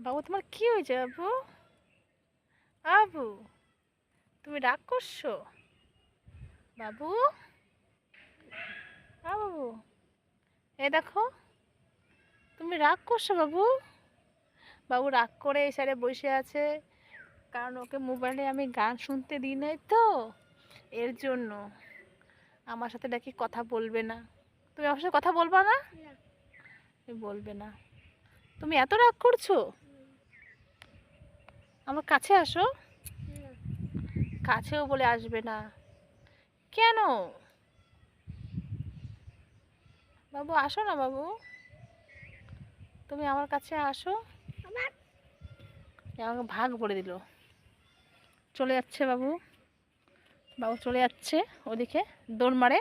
বাবু তোমার কি হয়েছে বাবু? বাবু তুমি রাগ করছো? বাবু, বাবু, এই দেখো, তুমি রাগ করছো বাবু? বাবু রাগ করে এই সাইডে বসে আছে, কারণ ওকে মোবাইলে আমি গান শুনতে দিই নাই তো, এর জন্য আমার সাথে নাকি কথা বলবে না। তুমি আমার সাথে কথা বলবা না? তুমি বলবে না। তুমি এত রাগ করছো? আমার কাছে আসো। কাছেও বলে আসবে না কেন? বাবু আসো না বাবু, তুমি আমার কাছে আসো। আমাকে ভাগ করে দিল, চলে যাচ্ছে বাবু। বাবু চলে যাচ্ছে ওদিকে, দৌড় মারে।